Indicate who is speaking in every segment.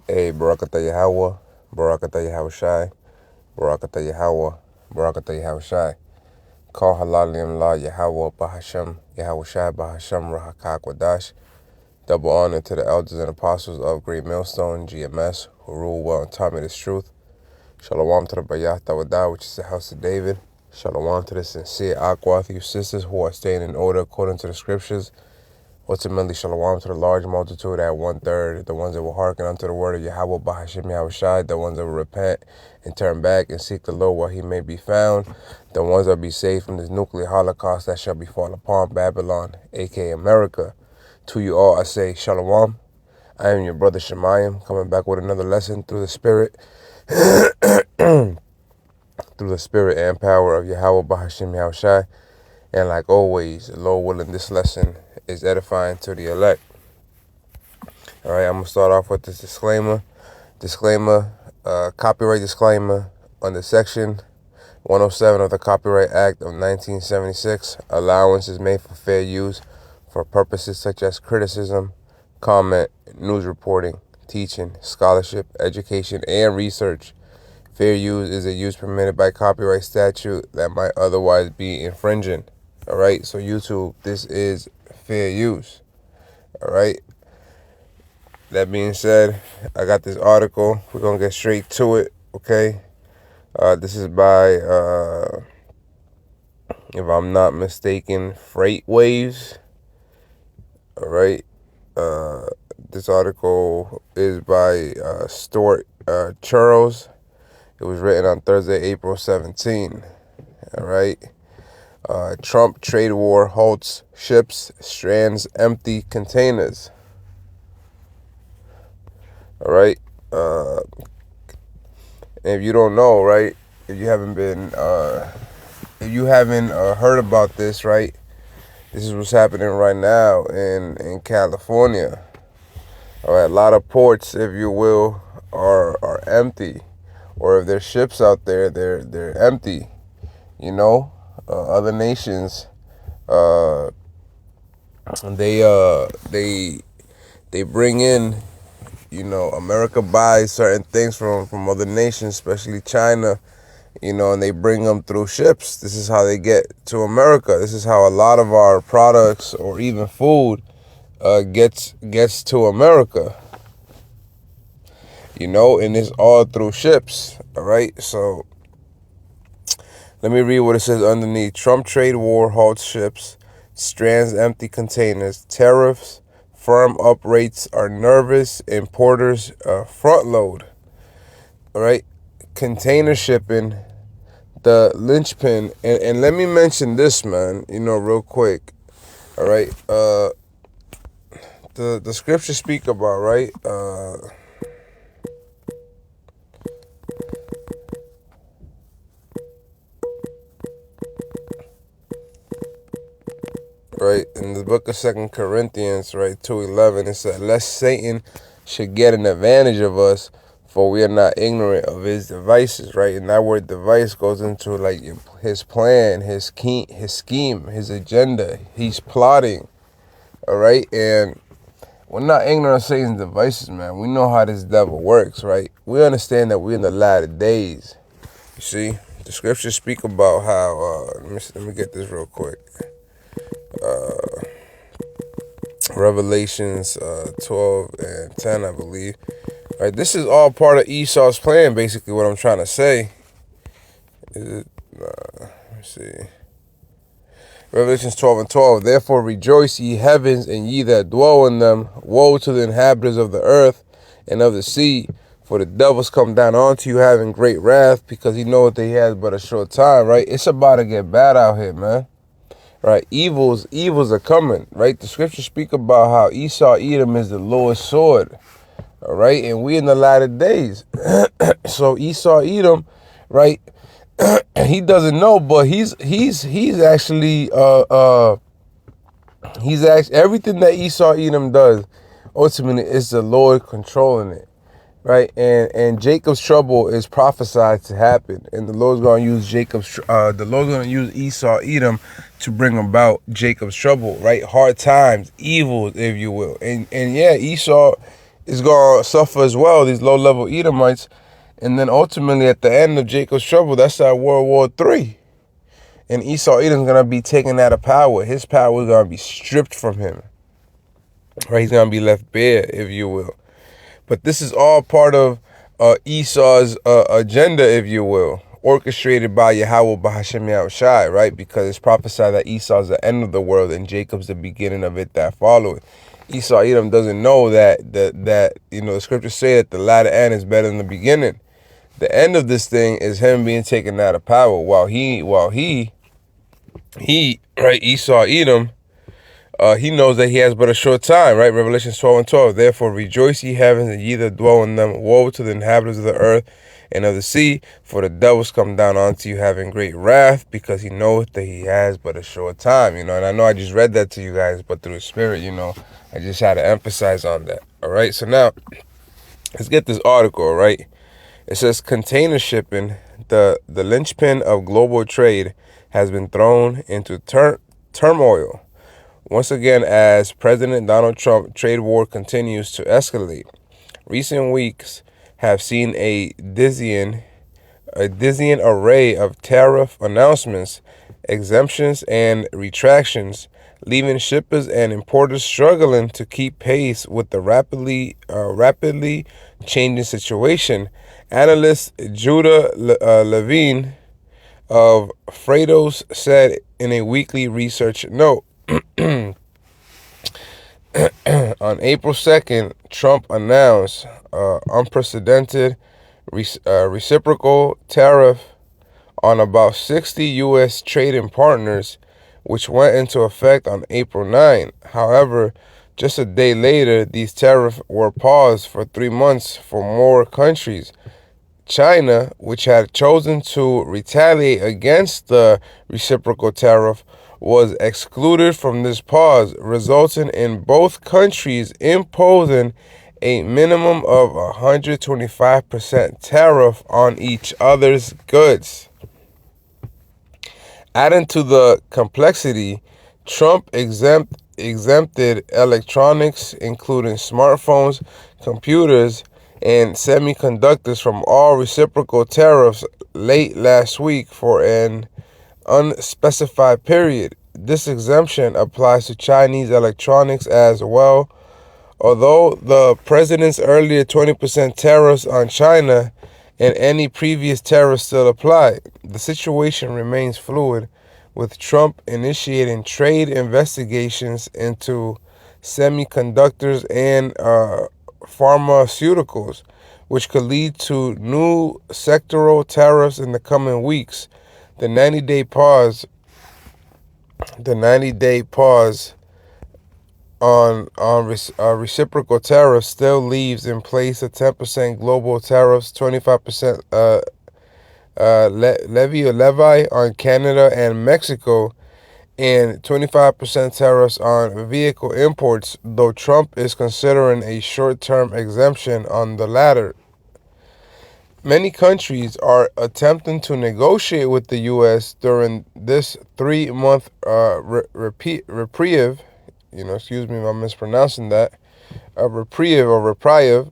Speaker 1: Hey, Barakatah Yahawah, Barakatah Yahawashi, Barakatah Yahawah, Barakatah Yahawashi. Call halalyam la Yahawah Bahasham, Yahawashi Bahasham Rawchaa Qadash. Double honor to the elders and apostles of Great Millstone, GMS, who rule well and taught me this truth. Shalom to the Yahawah, which is the house of David. Shalom to the sincere Aquath, you sisters who are staying in order according to the scriptures. Ultimately, shalom to the large multitude at 1/3, the ones that will hearken unto the word of Yahawah Bahashim Yahawashi, the ones that will repent and turn back and seek the Lord while he may be found, the ones that will be saved from this nuclear holocaust that shall befall upon Babylon, aka America. To you all I say shalom. I am your brother Shemayim, coming back with another lesson through the spirit, through the spirit and power of Yahawah Bahashim Yahawashi. And like always, Lord willing, this lesson is edifying to the elect. All right, I'm going to start off with this disclaimer. Copyright disclaimer under Section 107 of the Copyright Act of 1976. Allowance is made for fair use for purposes such as criticism, comment, news reporting, teaching, scholarship, education, and research. Fair use is a use permitted by copyright statute that might otherwise be infringing. All right, so YouTube, this is fair use. All right. That being said, I got this article. We're going to get straight to it, okay? This is by, if I'm not mistaken, Freight Waves. All right. This article is by Stuart Churros. It was written on Thursday, April 17. All right. Trump trade war halts ships, strands, empty containers. All right. If you don't know, right, if you haven't heard about this, right, this is what's happening right now in California. All right, a lot of ports, if you will, are empty, or if there's ships out there, they're empty. You know, other nations, they bring in. You know, America buys certain things from other nations, especially China, you know, and they bring them through ships. This is how they get to America. This is how a lot of our products or even food gets to America. You know, and it's all through ships. All right, so let me read what it says underneath. Trump trade war halts ships, strands empty containers, tariffs. Firm up rates are nervous, importers front load. All right, container shipping, the linchpin, and let me mention this, man. You know, real quick. All right, the scriptures speak about, right. Right, in the book of 2 Corinthians, right, 2:11, it said, lest Satan should get an advantage of us, for we are not ignorant of his devices, right? And that word device goes into, like, his plan, his scheme, his agenda. He's plotting, all right? And we're not ignorant of Satan's devices, man. We know how this devil works, right? We understand that we're in the latter days. You see, the scriptures speak about how, let me get this real quick. Revelations 12 and 10, I believe. All right, this is all part of Esau's plan, basically, what I'm trying to say. Is it? Let me see. Revelations 12 and 12. Therefore rejoice, ye heavens, and ye that dwell in them. Woe to the inhabitants of the earth and of the sea, for the devils come down onto you having great wrath, because he knoweth that he has but a short time, right? It's about to get bad out here, man. Right, evils are coming, right? The scriptures speak about how Esau Edom is the Lord's sword, all right? And we in the latter days. So Esau Edom, right, he doesn't know, but he's actually everything that Esau Edom does, ultimately is the Lord controlling it. Right, and Jacob's trouble is prophesied to happen, and the Lord's going to use the Lord's going to use Esau Edom to bring about Jacob's trouble, right? Hard times, evils, if you will, and yeah, Esau is going to suffer as well, these low-level Edomites. And then ultimately, at the end of Jacob's trouble, that's our World War III. And Esau Edom's going to be taken out of power. His power is going to be stripped from him. Right? He's going to be left bare, if you will. But this is all part of Esau's agenda, if you will, orchestrated by Yahawah Bahashem Yahawashi, right? Because it's prophesied that Esau's the end of the world and Jacob's the beginning of it that followeth. Esau Edom doesn't know that the scriptures say that the latter end is better than the beginning. The end of this thing is him being taken out of power, while he right, Esau Edom, he knows that he has but a short time, right? Revelation 12:12. Therefore rejoice, ye heavens, and ye that dwell in them. Woe to the inhabitants of the earth and of the sea, for the devils come down unto you having great wrath, because he knoweth that he has but a short time. And I know I just read that to you guys, but through the Spirit, I just had to emphasize on that. All right, so now let's get this article, right? It says container shipping, the linchpin of global trade, has been thrown into turmoil once again as President Donald Trump trade war continues to escalate. Recent weeks have seen a dizzying array of tariff announcements, exemptions, and retractions, leaving shippers and importers struggling to keep pace with the rapidly changing situation. Analyst Judah Levine of Freightos said in a weekly research note. On April 2nd, Trump announced unprecedented reciprocal tariff on about 60 U.S. trading partners, which went into effect on April 9. However, just a day later, these tariffs were paused for 3 months for more countries. China, which had chosen to retaliate against the reciprocal tariff, was excluded from this pause, resulting in both countries imposing a minimum of 125% tariff on each other's goods. Adding to the complexity, Trump exempted electronics, including smartphones, computers, and semiconductors, from all reciprocal tariffs late last week for an unspecified period. This exemption applies to Chinese electronics as well. Although the president's earlier 20% tariffs on China and any previous tariffs still apply, the situation remains fluid, with Trump initiating trade investigations into semiconductors and pharmaceuticals, which could lead to new sectoral tariffs in the coming weeks. The 90-day pause on reciprocal tariffs still leaves in place a 10% global tariffs, 25% LEVI on Canada and Mexico, and 25% tariffs on vehicle imports, though Trump is considering a short-term exemption on the latter. Many countries are attempting to negotiate with the U.S. during this 3-month reprieve. Excuse me if I'm mispronouncing that. A reprieve or reprieve,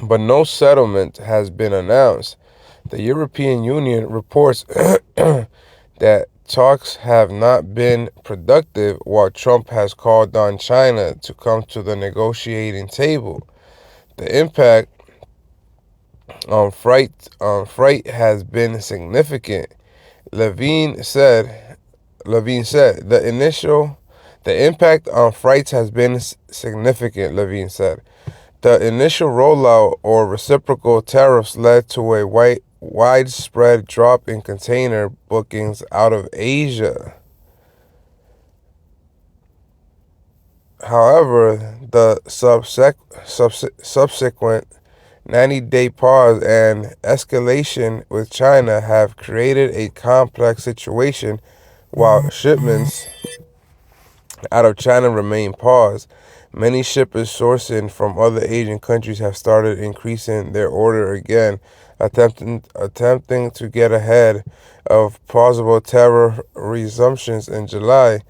Speaker 1: but no settlement has been announced. The European Union reports that talks have not been productive, while Trump has called on China to come to the negotiating table. The impact on freight has been significant. Levine said the impact on freights has been significant. Levine said the initial rollout or reciprocal tariffs led to a widespread drop in container bookings out of Asia. However, the subsequent 90-day pause and escalation with China have created a complex situation. While shipments out of China remain paused, many shippers sourcing from other Asian countries have started increasing their order again, attempting to get ahead of possible tariff resumptions in July.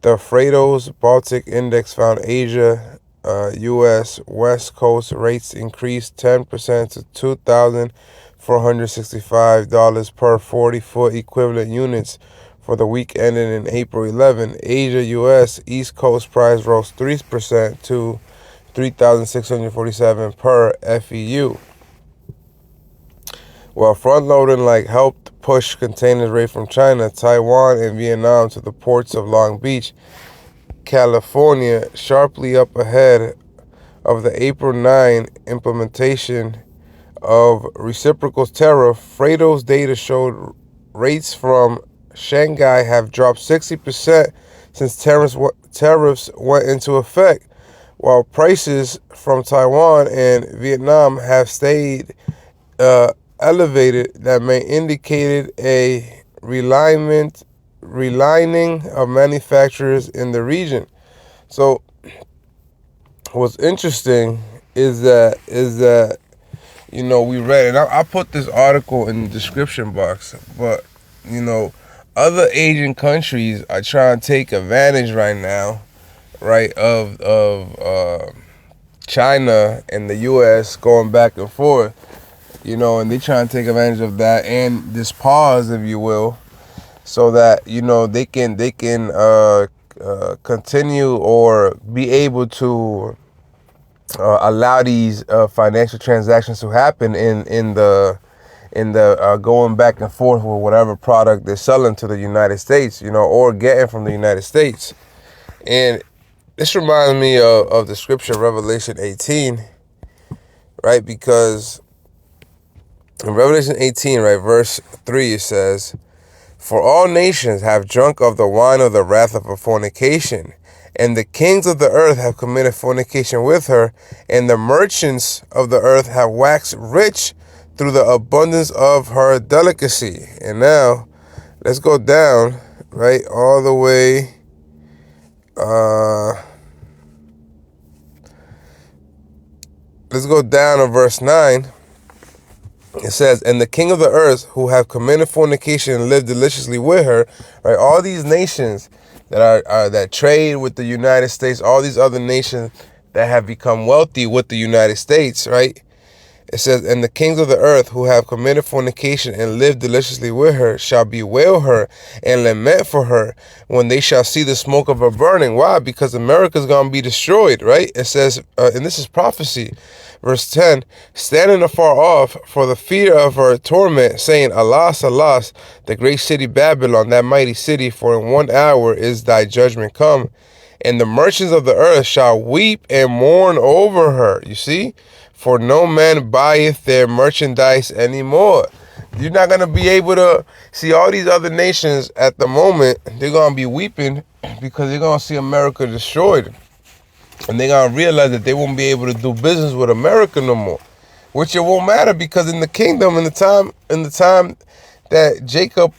Speaker 1: The Freightos Baltic Index found Asia U.S. West Coast rates increased 10% to $2,465 per 40-foot equivalent units for the week ending in April 11. Asia U.S. East Coast price rose 3% to $3,647 per FEU. While front-loading helped push containers rate from China, Taiwan, and Vietnam to the ports of Long Beach, California, sharply up ahead of the April 9 implementation of reciprocal tariff. Freightos data showed rates from Shanghai have dropped 60% since tariffs went into effect, while prices from Taiwan and Vietnam have stayed elevated. That may indicate a relining of manufacturers in the region. So what's interesting is that we read, and I put this article in the description box, but other Asian countries are trying to take advantage right now, right, of China and the U.S. going back and forth, and they trying to take advantage of that and this pause, if you will, so that they can continue or be able to allow these financial transactions to happen in the going back and forth with whatever product they're selling to the United States, or getting from the United States. And this reminds me of the scripture Revelation 18, right? Because in Revelation 18, right, verse 3, it says, "For all nations have drunk of the wine of the wrath of her fornication, and the kings of the earth have committed fornication with her, and the merchants of the earth have waxed rich through the abundance of her delicacy." And now, let's go down, right, all the way. Let's go down to verse 9. It says, "And the king of the earth who have committed fornication and lived deliciously with her," right? All these nations that are that trade with the United States, all these other nations that have become wealthy with the United States, right? It says, "And the kings of the earth who have committed fornication and lived deliciously with her shall bewail her and lament for her when they shall see the smoke of her burning." Why? Because America's going to be destroyed, right? It says, and this is prophecy, verse 10, "Standing afar off for the fear of her torment, saying, Alas, alas, the great city Babylon, that mighty city, for in 1 hour is thy judgment come. And the merchants of the earth shall weep and mourn over her." You see? "For no man buyeth their merchandise anymore." You're not going to be able to see all these other nations at the moment. They're going to be weeping because they're going to see America destroyed. And they're going to realize that they won't be able to do business with America no more. Which it won't matter, because in the kingdom, in the time that Jacob,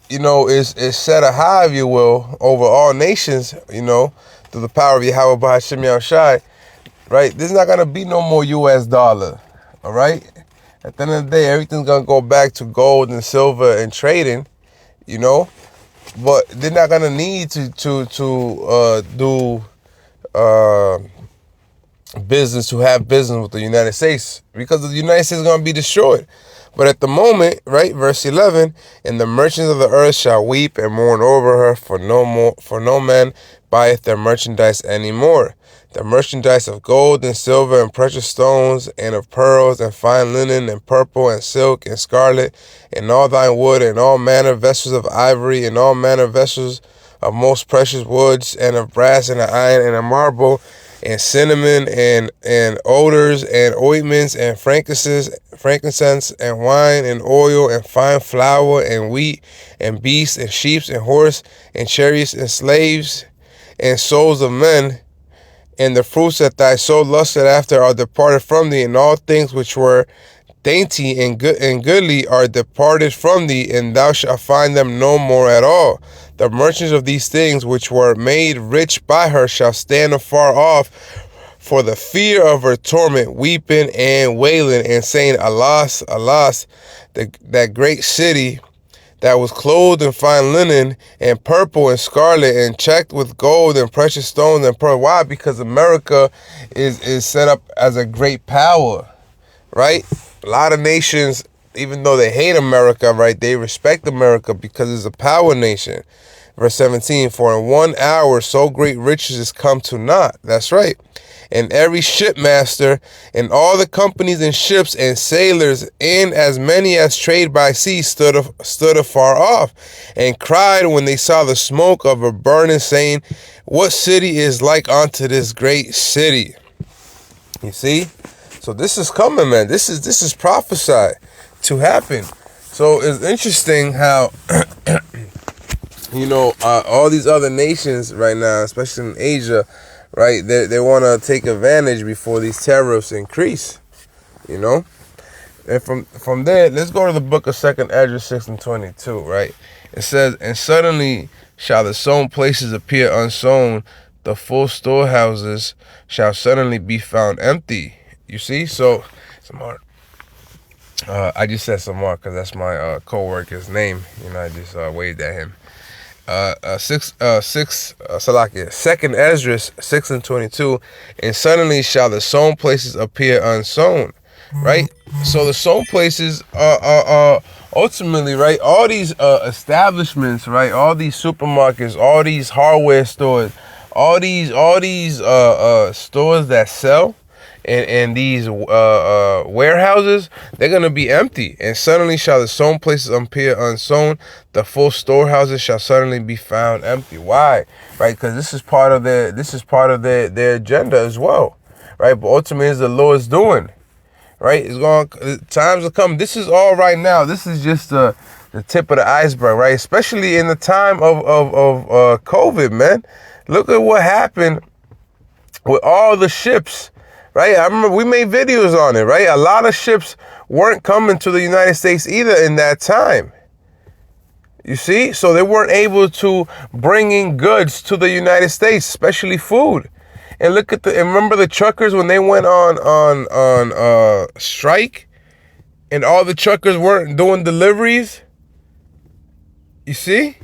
Speaker 1: is set a high, if you will, over all nations, through the power of Yahawah by Yahawashi, right? There's not going to be no more U.S. dollar, all right? At the end of the day, everything's going to go back to gold and silver and trading, but they're not going to need to do business, to have business with the United States, because the United States is going to be destroyed. But at the moment, right, verse 11, "And the merchants of the earth shall weep and mourn over her, for no man buyeth their merchandise anymore. The merchandise of gold and silver and precious stones, and of pearls and fine linen and purple and silk and scarlet, and all thine wood, and all manner vessels of ivory, and all manner vessels of most precious woods, and of brass and of iron and of marble, and cinnamon and odors and ointments and frankincense and wine and oil and fine flour and wheat and beasts and sheep and horse and chariots and slaves and souls of men. And the fruits that thy soul lusted after are departed from thee, and all things which were dainty and goodly are departed from thee, and thou shalt find them no more at all. The merchants of these things which were made rich by her shall stand afar off for the fear of her torment, weeping and wailing, and saying, Alas, alas, that great city, that was clothed in fine linen and purple and scarlet and checked with gold and precious stones and pearl. Why? Because America is set up as a great power, right? A lot of nations, even though they hate America, right, they respect America because it's a power nation. Verse 17, for in 1 hour so great riches is come to naught. That's right. And every shipmaster and all the companies and ships and sailors and as many as trade by sea stood afar off and cried when they saw the smoke of a burning, saying, what city is like unto this great city? You see? So this is coming, man. This is prophesied to happen. So it's interesting how you know, all these other nations right now, especially in Asia, right, they want to take advantage before these tariffs increase, you know. And from there, let's go to the book of 2nd Esdras 6 and 22, right? It says, and suddenly shall the sown places appear unsown, the full storehouses shall suddenly be found empty. You see? So, Samar, I just said Samar because that's my co-worker's name. You know, I just waved at him. 2nd Esdras 6 and 22, and suddenly shall the sown places appear unsown, right? So the sown places are ultimately, right, all these establishments, right, all these supermarkets, all these hardware stores, all these stores that sell, and these warehouses, they're going to be empty. And suddenly shall the sown places appear unsown, the full storehouses shall suddenly be found empty. Why? Right? Because this is part of their their agenda as well, right? But ultimately, as the Lord's doing, right? It's going, times will come. This is all right now. This is just the tip of the iceberg, right? Especially in the time of COVID, man. Look at what happened with all the ships. Right, I remember we made videos on it, right? A lot of ships weren't coming to the United States either in that time. You see? So they weren't able to bring in goods to the United States, especially food. And look at and remember the truckers when they went on strike and all the truckers weren't doing deliveries? You see?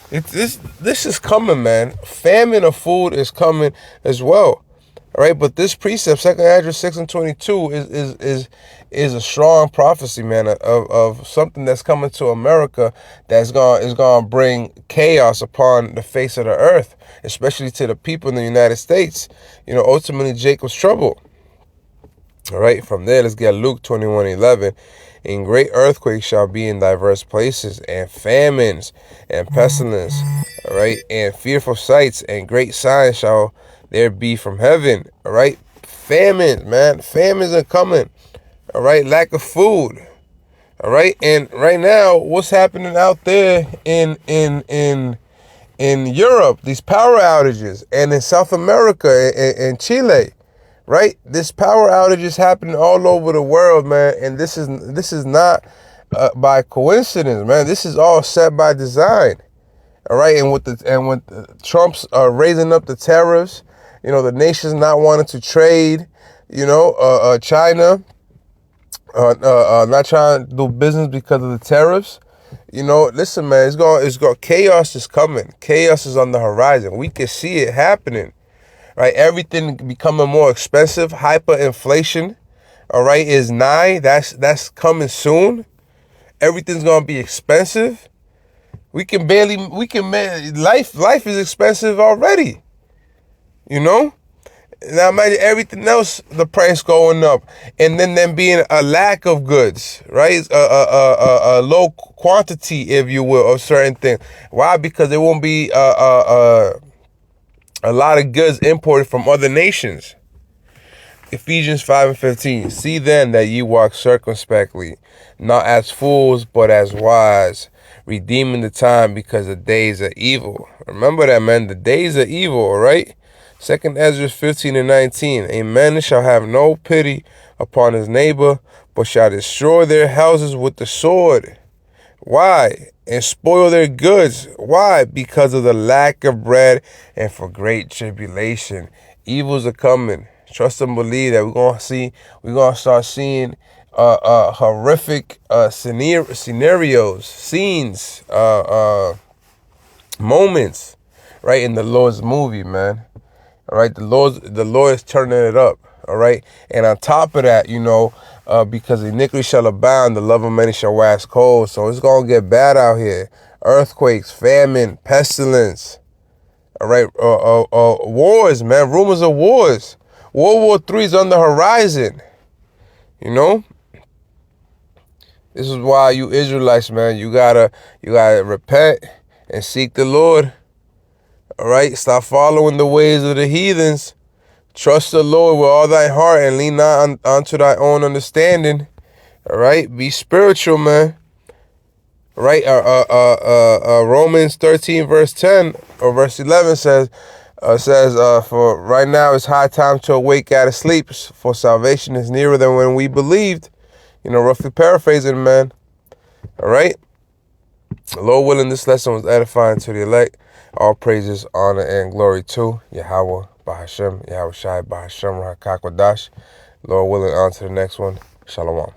Speaker 1: This is coming, man. Famine of food is coming as well. All right, but this precept, 2nd Esdras 6 and 22, is a strong prophecy, man, of something that's coming to America is gonna bring chaos upon the face of the earth, especially to the people in the United States. You know, ultimately Jacob's trouble. All right, from there, let's get Luke 21:11. And great earthquakes shall be in diverse places, and famines and pestilence, all right, and fearful sights and great signs shall there be from heaven. All right, famines, man, famines are coming. All right, lack of food. All right, and right now, what's happening out there in Europe? These power outages, and in South America and Chile. Right, this power outage is happening all over the world, man, and this is not by coincidence, man. This is all set by design. All right, and with Trump's raising up the tariffs, you know, the nations not wanting to trade, you know, China not trying to do business because of the tariffs. You know, listen, man, it's going. Chaos is coming. Chaos is on the horizon. We can see it happening. Right, everything becoming more expensive. Hyperinflation, all right, is nigh. That's coming soon. Everything's gonna be expensive. Life is expensive already. You know. Now imagine everything else, the price going up, and then being a lack of goods, right? A low quantity, if you will, of certain things. Why? Because there won't be a lot of goods imported from other nations. Ephesians 5 and 15. See then that ye walk circumspectly, not as fools, but as wise, redeeming the time, because the days are evil. Remember that, man. The days are evil, all right? 2nd Esdras 15 and 19. A man shall have no pity upon his neighbor, but shall destroy their houses with the sword. Why? And spoil their goods. Why? Because of the lack of bread and for great tribulation. Evils are coming. Trust and believe that we're gonna start seeing horrific scenarios, scenes, moments, right, in the Lord's movie, man. All right, the Lord is turning it up. All right, and on top of that, because iniquity shall abound, the love of many shall wax cold. So it's gonna get bad out here. Earthquakes, famine, pestilence. All right, wars, man. Rumors of wars. World War III is on the horizon. This is why you Israelites, man, you gotta repent and seek the Lord. All right, stop following the ways of the heathens. Trust the Lord with all thy heart and lean not unto thy own understanding. All right, be spiritual, man. All right, Romans 13 verse 10 or verse 11 says, for right now it's high time to awake out of sleep, for salvation is nearer than when we believed. Roughly paraphrasing, man. All right. Lord willing, this lesson was edifying to the elect. All praises, honor, and glory to Yahawah, Bahashem, Yahawashi, Bahashem, Rawchaa Qadash. Lord willing, on to the next one. Shalom.